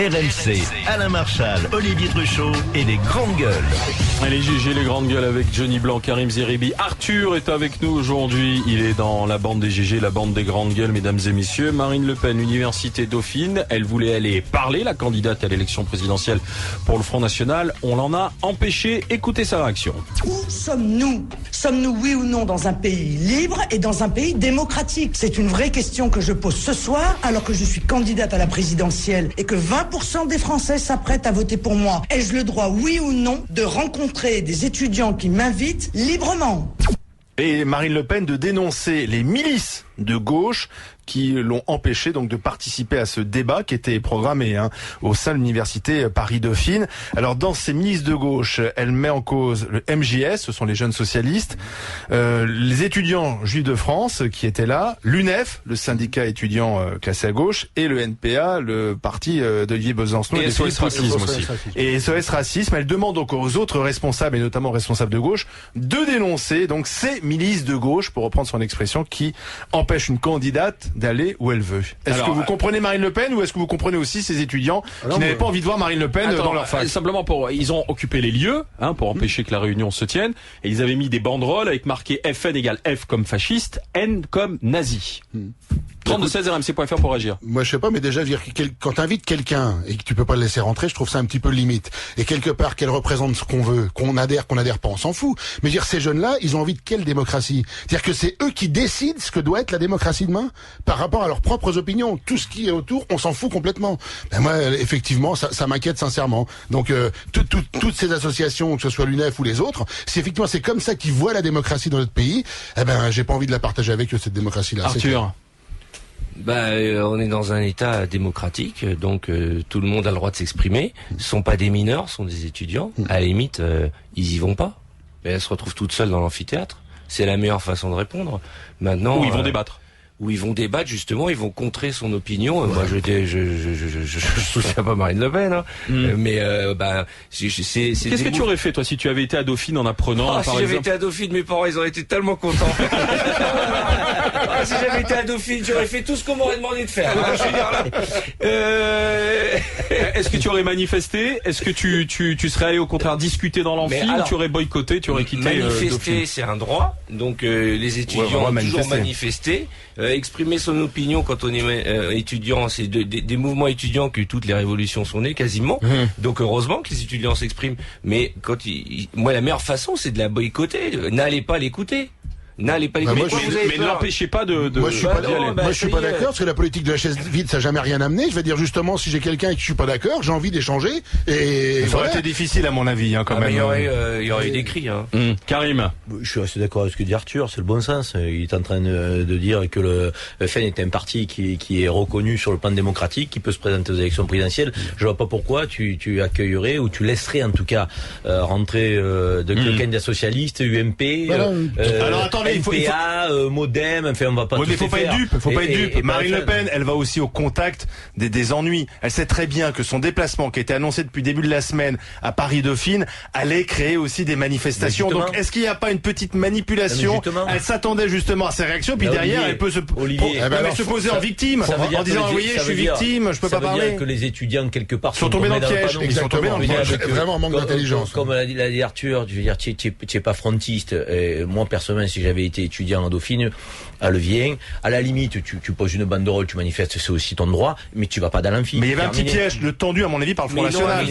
RMC, Alain Marchal, Olivier Truchot et les grandes gueules. Allez GG, les grandes gueules avec Johnny Blanc, Karim Zeribi. Arthur est avec nous aujourd'hui. Il est dans la bande des GG, la bande des grandes gueules, mesdames et messieurs. Marine Le Pen, Université Dauphine. Elle voulait aller parler, la candidate à l'élection présidentielle pour le Front National. On l'en a empêché. Écoutez sa réaction. Où sommes-nous ? Sommes-nous, oui ou non, dans un pays libre et dans un pays démocratique ? C'est une vraie question que je pose ce soir, alors que je suis candidate à la présidentielle et que 20% des Français s'apprêtent à voter pour moi. Ai-je le droit, oui ou non, de rencontrer des étudiants qui m'invitent librement ? Et Marine Le Pen de dénoncer les milices de gauche qui l'ont empêché donc de participer à ce débat qui était programmé au sein de l'université Paris-Dauphine. Alors dans ces milices de gauche, elle met en cause le MJS, ce sont les jeunes socialistes, les étudiants juifs de France qui étaient là, l'UNEF, le syndicat étudiant classé à gauche, et le NPA, le parti d'Olivier Besancenot. Et SOS Racisme aussi. Et SOS Racisme. Elle demande donc aux autres responsables, et notamment aux responsables de gauche, de dénoncer donc ces milices de gauche, pour reprendre son expression, qui empêchent une candidate d'aller où elle veut. Est-ce que vous comprenez Marine Le Pen ou est-ce que vous comprenez aussi ces étudiants qui n'avaient pas envie de voir Marine Le Pen dans leur fac? Simplement ils ont occupé les lieux, pour empêcher que la réunion se tienne, et ils avaient mis des banderoles avec marqué FN égale F comme fasciste, N comme nazi. 32-16 RMC.fr pour agir. Moi je sais pas, mais déjà dire quand t'invites quelqu'un et que tu peux pas le laisser rentrer, je trouve ça un petit peu limite. Et quelque part qu'elle représente ce qu'on veut, qu'on adhère pas, on s'en fout. Mais dire ces jeunes-là, ils ont envie de quelle démocratie? C'est-à-dire que c'est eux qui décident ce que doit être la démocratie demain par rapport à leurs propres opinions. Tout ce qui est autour, on s'en fout complètement. Ben moi effectivement, ça m'inquiète sincèrement. Donc toutes ces associations, que ce soit l'UNEF ou les autres, si effectivement c'est comme ça qu'ils voient la démocratie dans notre pays, eh ben j'ai pas envie de la partager avec eux cette démocratie-là. Arthur. On est dans un État démocratique, donc tout le monde a le droit de s'exprimer. Ce sont pas des mineurs, ce sont des étudiants. À la limite, ils y vont pas. Mais elles se retrouvent toutes seules dans l'amphithéâtre. C'est la meilleure façon de répondre. Maintenant, où ils vont débattre. Où ils vont débattre justement, ils vont contrer son opinion. Moi, je soutiens pas Marine Le Pen, Qu'est-ce que tu aurais fait toi si tu avais été à Dauphine en apprenant si j'avais été à Dauphine, mes parents ils auraient été tellement contents. Si j'avais été à Dauphine, j'aurais fait tout ce qu'on m'aurait demandé de faire. Est-ce que tu aurais manifesté? Est-ce que tu serais allé au contraire discuter dans l'amphi, ou tu aurais boycotté, tu aurais quitté manifester, c'est un droit. Donc les étudiants ont toujours manifesté. Exprimer son opinion quand on est étudiant, c'est des mouvements étudiants que toutes les révolutions sont nées quasiment. Donc heureusement que les étudiants s'expriment. Mais moi la meilleure façon c'est de la boycotter. N'allez pas l'écouter. N'allez pas l'écouter. Mais ne l'empêchez pas de. Moi je suis pas d'accord parce que la politique de la chaise vide ça n'a jamais rien amené. Je vais dire justement si j'ai quelqu'un et que je suis pas d'accord, j'ai envie d'échanger. Et ça aurait été difficile à mon avis quand même. Il y aurait eu des cris. Karim. Je suis assez d'accord avec ce que dit Arthur, c'est le bon sens. Il est en train de dire que le FN est un parti qui est reconnu sur le plan démocratique, qui peut se présenter aux élections présidentielles. Je vois pas pourquoi tu accueillerais ou tu laisserais en tout cas rentrer de quelqu'un socialiste, UMP. Alors attendez, NPA, Modem, enfin on va pas. Oui, mais faut pas être dupe. Marine Le Pen, elle va aussi au contact des ennuis. Elle sait très bien que son déplacement, qui était annoncé depuis le début de la semaine à Paris-Dauphine, allait créer aussi des manifestations. Donc est-ce qu'il n'y a pas une petite manipulation? Elle s'attendait justement à ces réactions, puis derrière elle peut se poser en victime, en disant vous voyez, je suis victime, je peux pas parler. Ça veut dire que les étudiants quelque part sont tombés dans le piège. Ils sont tombés dans le piège. Vraiment un manque d'intelligence. Comme l'a dit Arthur, je veux dire, tu es pas frontiste. Moi personnellement, si j'avais été étudiant à Dauphine, à Levien, à la limite, tu poses une banderole, tu manifestes, c'est aussi ton droit, mais tu vas pas dans l'amphi. Mais il y avait un petit piège, le tendu à mon avis par le Front National.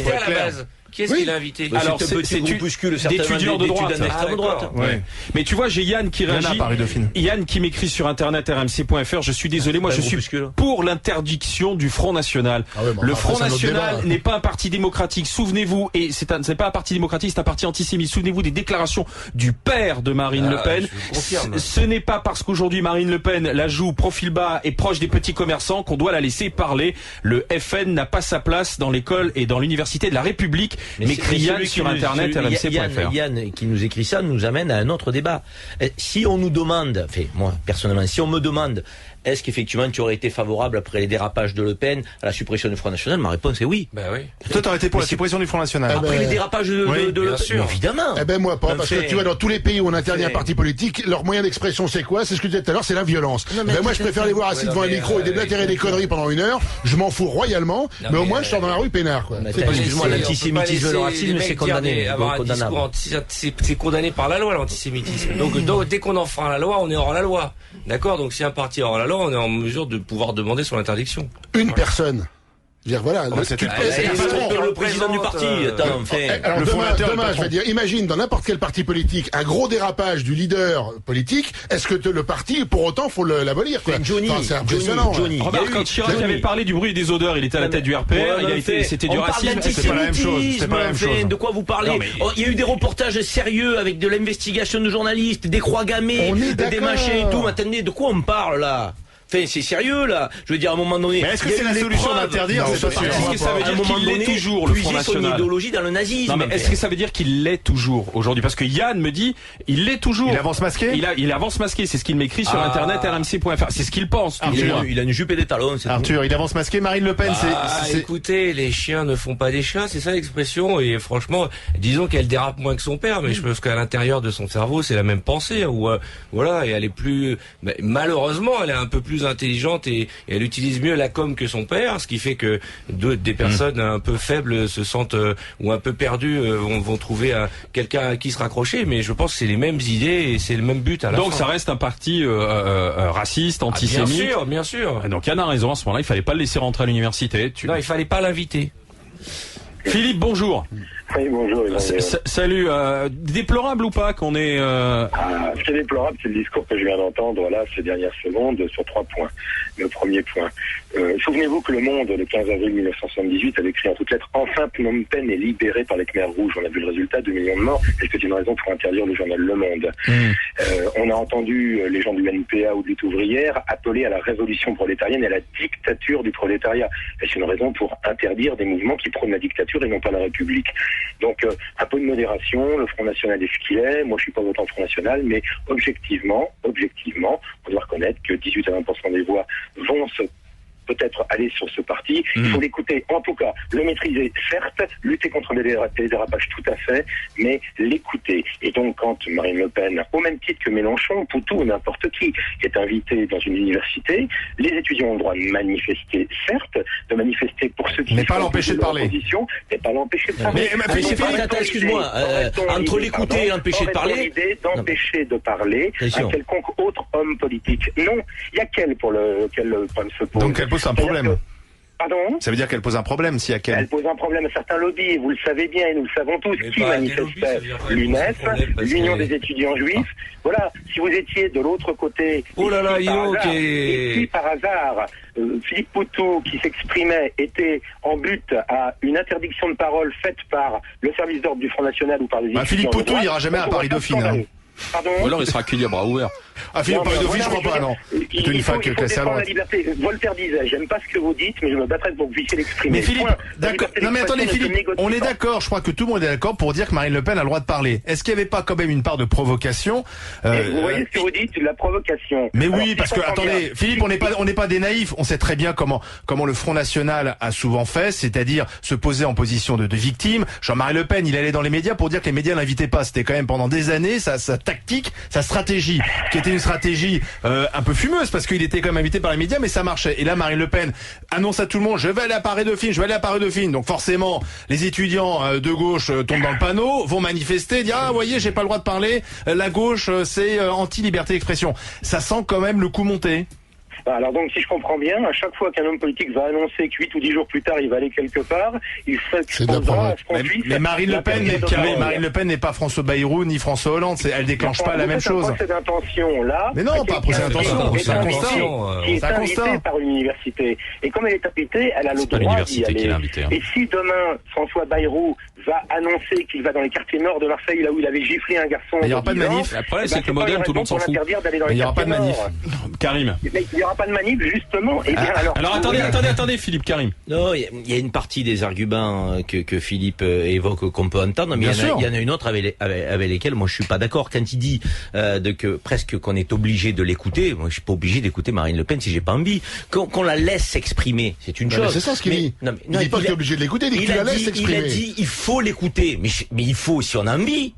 Qui est-ce qui l'a invité? Alors c'est d'étudiants de droite. Mais tu vois, j'ai Yann qui réagit. Yann qui m'écrit sur internet rmc.fr. Je suis désolé, moi je suis pour l'interdiction du Front National. Le Front National n'est pas un parti démocratique. Souvenez-vous, et c'est pas un parti démocratique, c'est un parti antisémite. Souvenez-vous des déclarations du père de Marine Le Pen. Ce n'est pas parce qu'aujourd'hui Marine Le Pen la joue profil bas et proche des petits commerçants qu'on doit la laisser parler. Le FN n'a pas sa place dans l'école et dans l'université de la République. Mais Yann sur internet rmc.fr. Yann qui nous écrit ça nous amène à un autre débat. Si on nous demande, moi personnellement, si on me demande est-ce qu'effectivement tu aurais été favorable après les dérapages de Le Pen à la suppression du Front National? Ma réponse est oui. Ben oui. Toi, t'aurais été pour la suppression du Front National. Après les dérapages de Le Pen, évidemment. Eh ben moi pas, parce que tu vois, dans tous les pays où on interdit un parti politique, leur moyen d'expression c'est quoi? C'est ce que je disais tout à l'heure, c'est la violence. Moi je préfère les voir assis devant un micro et déblatérer des conneries pendant 1 heure. Je m'en fous royalement, mais au moins je sors dans la rue peinard, quoi. Excuse-moi, l'antisémitisme et le racisme, c'est condamné. C'est condamné par la loi, l'antisémitisme. Donc dès qu'on enfreint la loi, on est hors la loi. D'accord? Donc si un parti est hors la loi, on est en mesure de pouvoir demander son interdiction. Une personne. Voilà, le président du parti. Attends, alors demain, je vais dire, imagine dans n'importe quel parti politique un gros dérapage du leader politique. Est-ce que le parti, pour autant, faut l'abolir, quoi? C'est impressionnant. Remarque, quand Chirac avait parlé du bruit et des odeurs, il était à la tête du RPR. C'était du racisme. C'est pas la même chose. De quoi vous parlez? Il y a eu des reportages sérieux avec de l'investigation de journalistes, des croix gammées, des machins et tout. Attendez, de quoi on parle là? Enfin, c'est sérieux là. Je veux dire, à un moment donné. Mais est-ce que c'est la solution d'interdire? Est-ce que ça veut dire qu'il l'est toujours, le Front National? Son idéologie dans le nazisme. Non, mais est-ce que ça veut dire qu'il l'est toujours aujourd'hui? Parce que Yann me dit, il l'est toujours. Il avance masqué? Il avance masqué. C'est ce qu'il m'écrit sur internet rmc.fr. C'est ce qu'il pense. Il a une jupe et des talons. Arthur, il avance masqué. Marine Le Pen, écoutez, les chiens ne font pas des chats, c'est ça l'expression. Et franchement, disons qu'elle dérape moins que son père, mais je pense qu'à l'intérieur de son cerveau, c'est la même pensée. Voilà, et elle est plus, malheureusement, elle est un peu plus intelligente et elle utilise mieux la com que son père, ce qui fait que des personnes un peu faibles se sentent ou un peu perdues vont trouver quelqu'un à qui se raccrocher, mais je pense que c'est les mêmes idées et c'est le même but à la fin. Donc ça reste un parti raciste, antisémite. Bien sûr. Donc Yann a raison, à ce moment-là, il fallait pas le laisser rentrer à l'université. Non, il fallait pas l'inviter. Philippe, bonjour. Oui, bonjour. Salut. Déplorable ou pas qu'on ait... Ce qui est déplorable, c'est le discours que je viens d'entendre là ces dernières secondes sur 3 points. Le premier point. Souvenez-vous que Le Monde, le 15 avril 1978, avait écrit en toutes lettres « Enfin, Phnom Penh est libéré par les Khmers rouges ». On a vu le résultat, 2 millions de morts. Est-ce que c'est une raison pour interdire le journal Le Monde? On a entendu les gens du NPA ou de lutte ouvrière appeler à la révolution prolétarienne et à la dictature du prolétariat. Est-ce une raison pour interdire des mouvements qui prônent la dictature et non pas la République? Donc un peu de modération, le Front National est ce qu'il est, moi je suis pas votant Front National, mais objectivement, on doit reconnaître que 18 à 20% des voix vont peut-être aller sur ce parti. Il faut l'écouter, en tout cas, le maîtriser, certes, lutter contre les dérapages, tout à fait, mais l'écouter. Et donc, quand Marine Le Pen, au même titre que Mélenchon, Poutou, n'importe qui, est invité dans une université, les étudiants ont le droit de manifester, certes, de manifester pour ceux qui mais pas l'empêcher de parler. Mais pas l'empêcher de parler. Mais c'est pas, excuse-moi, entre l'écouter et l'empêcher de parler. L'idée d'empêcher de parler à quelconque autre homme politique. Non, il y a qu'elle pour lequel le problème se pose. Donc elle pose un problème. Pardon? Ça veut dire qu'elle pose un problème s'il y a qu'elle. Elle pose un problème à certains lobbies, vous le savez bien, et nous le savons tous, qui manifestait l'UNEF, l'Union des étudiants juifs. Voilà, si vous étiez de l'autre côté, et si par hasard, Philippe Poutou, qui s'exprimait, était en but à une interdiction de parole faite par le service d'ordre du Front National ou par les étudiants. Philippe Poutou, il ira jamais à Paris-Dauphine. Pardon? Ou alors il sera accueilli à bras ouverts. Philippe Paris-Dauphine, je crois pas, non. C'est une fac classée à droite. Voltaire disait, j'aime pas ce que vous dites, mais je me battrai pour que vous puissiez l'exprimer. Mais Philippe, d'accord. Non mais attendez Philippe, on est d'accord, je crois que tout le monde est d'accord pour dire que Marine Le Pen a le droit de parler. Est-ce qu'il n'y avait pas quand même une part de provocation? Vous voyez ce que vous dites, la provocation. Mais oui, parce que, attendez, Philippe, on n'est pas des naïfs, on sait très bien comment le Front National a souvent fait, c'est-à-dire se poser en position de victime. Jean-Marie Le Pen, il allait dans les médias pour dire que les médias l'invitaient pas. C'était quand même pendant des années sa tactique, sa stratégie, qui était une stratégie un peu fumeuse parce qu'il était quand même invité par les médias, mais ça marchait. Et là, Marine Le Pen annonce à tout le monde, je vais aller à Paris-Dauphine, Donc forcément, les étudiants de gauche tombent dans le panneau, vont manifester, dire vous voyez, j'ai pas le droit de parler. La gauche, c'est anti-liberté d'expression. Ça sent quand même le coup monter. Alors donc, si je comprends bien, à chaque fois qu'un homme politique va annoncer que 8 ou 10 jours plus tard, il va aller quelque part, il s'exposera à ce qu'on puisse... Mais Marine Le Pen n'est pas François Bayrou ni François Hollande, elle déclenche pas la même chose. C'est un procès d'intention, là... Mais non, pas un procès d'intention, c'est un constat. Qui est invité par une université. Et comme elle est invitée, elle a le droit d'y aller. Et si demain, François Bayrou va annoncer qu'il va dans les quartiers nord de Marseille, là où il avait giflé un garçon... Il n'y aura pas de manif. Le problème, c'est que le modèle, tout le monde s'en fout. Il n'y aura pas de manif. Karim. Mais il n'y aura pas de manip, justement. Eh bien, alors attendez, Philippe Karim. Non, il y a une partie des arguments que Philippe évoque qu'on peut entendre, mais il y en a une autre avec lesquels moi je suis pas d'accord. Quand il dit que presque qu'on est obligé de l'écouter, moi je suis pas obligé d'écouter Marine Le Pen si j'ai pas envie. Qu'on la laisse s'exprimer, c'est une chose. C'est ça ce qu'il dit. Non, il dit pas que t'es obligé de l'écouter, il dit que tu la laisses s'exprimer. Il a dit il faut l'écouter, mais il faut si on a envie.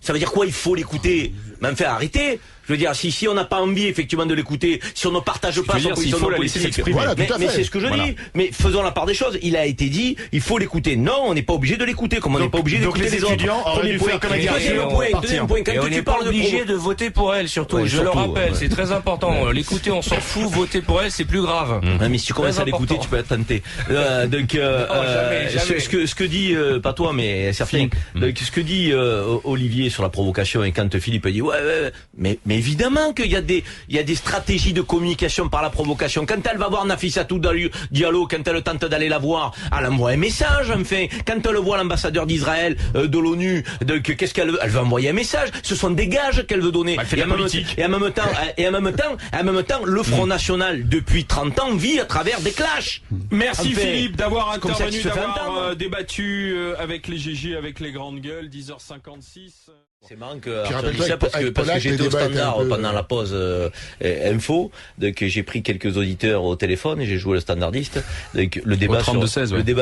Ça veut dire quoi, il faut l'écouter? Mais enfin, arrêtez. Je veux dire, si on n'a pas envie effectivement de l'écouter, si on ne partage pas son position politique, voilà, mais c'est ce que je dis. Mais faisons la part des choses. Il a été dit, il faut l'écouter. Non, on n'est pas obligé de l'écouter, comme on n'est pas obligé d'écouter les étudiants. Premier point. Deuxième point. Quand tu parles obligé de voter pour elle, surtout. Je le rappelle, c'est très important. L'écouter, on s'en fout. Voter pour elle, c'est plus grave. Mais si tu commences à l'écouter, tu peux être tenté. Donc, ce que dit, pas toi, mais certains. Ce que dit Olivier sur la provocation et quand Philippe dit mais évidemment qu'il y a des stratégies de communication par la provocation. Quand elle va voir Nafissatou Diallo, quand elle tente d'aller la voir, elle envoie un message, enfin. Quand elle voit l'ambassadeur d'Israël, de l'ONU, qu'est-ce qu'elle veut? Elle veut envoyer un message. Ce sont des gages qu'elle veut donner. Elle fait la politique. Et en même temps, le Front National, depuis 30 ans, vit à travers des clashs. Merci Philippe d'avoir intervenu, d'avoir débattu avec les GG, avec les grandes gueules, 10h56. C'est marrant que ça parce que j'étais au Standard pendant la pause info, donc j'ai pris quelques auditeurs au téléphone et j'ai joué le standardiste. Donc le débat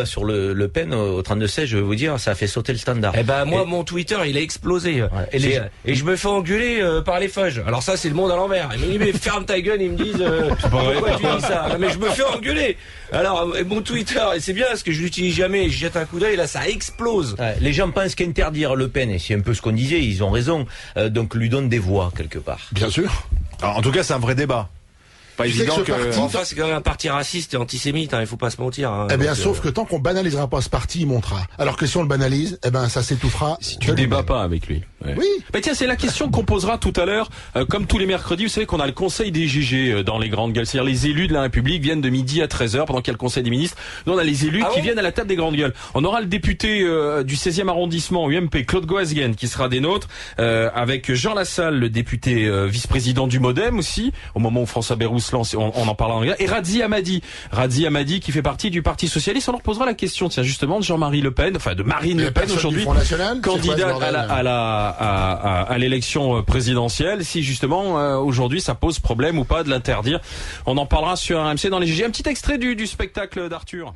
sur le Pen au 32-16, je vais vous dire, ça a fait sauter le Standard. Eh ben moi mon Twitter il a explosé et je me fais engueuler par les fudges. Alors ça c'est le monde à l'envers. Ils me disent mais ferme ta gueule, ils me disent pourquoi tu dis ça? Mais je me fais engueuler. Alors mon Twitter, c'est bien parce que je l'utilise jamais, je jette un coup d'œil là ça explose. Les gens pensent qu'interdire Le Pen, et c'est un peu ce qu'on disait, ils ont raison, donc lui donne des voix quelque part. Bien sûr. Alors, en tout cas, c'est un vrai débat. Pas évident enfin, c'est quand même un parti raciste et antisémite, il faut pas se mentir. Eh bien, sauf que tant qu'on banalisera pas ce parti, il montera. Alors que si on le banalise, ça s'étouffera. Si tu débats pas avec lui. Ouais. Oui. Mais tiens, c'est la question qu'on posera tout à l'heure. Comme tous les mercredis, vous savez qu'on a le conseil des GG dans les grandes gueules. C'est-à-dire les élus de la République viennent de midi à 13h pendant qu'il y a le conseil des ministres. Nous, on a les élus qui viennent à la table des grandes gueules. On aura le député du 16e arrondissement UMP, Claude Goasguen, qui sera des nôtres, avec Jean Lassalle, le député vice-président du Modem aussi, au moment où François Bayrous lance, on en parlera en regard, et Radzi Hamadi qui fait partie du Parti Socialiste. On leur posera la question, tiens, justement, de Jean-Marie Le Pen, enfin de Marine Le Pen aujourd'hui, candidate à l'élection présidentielle, si justement aujourd'hui ça pose problème ou pas de l'interdire. On en parlera sur RMC dans les GG. Un petit extrait du spectacle d'Arthur.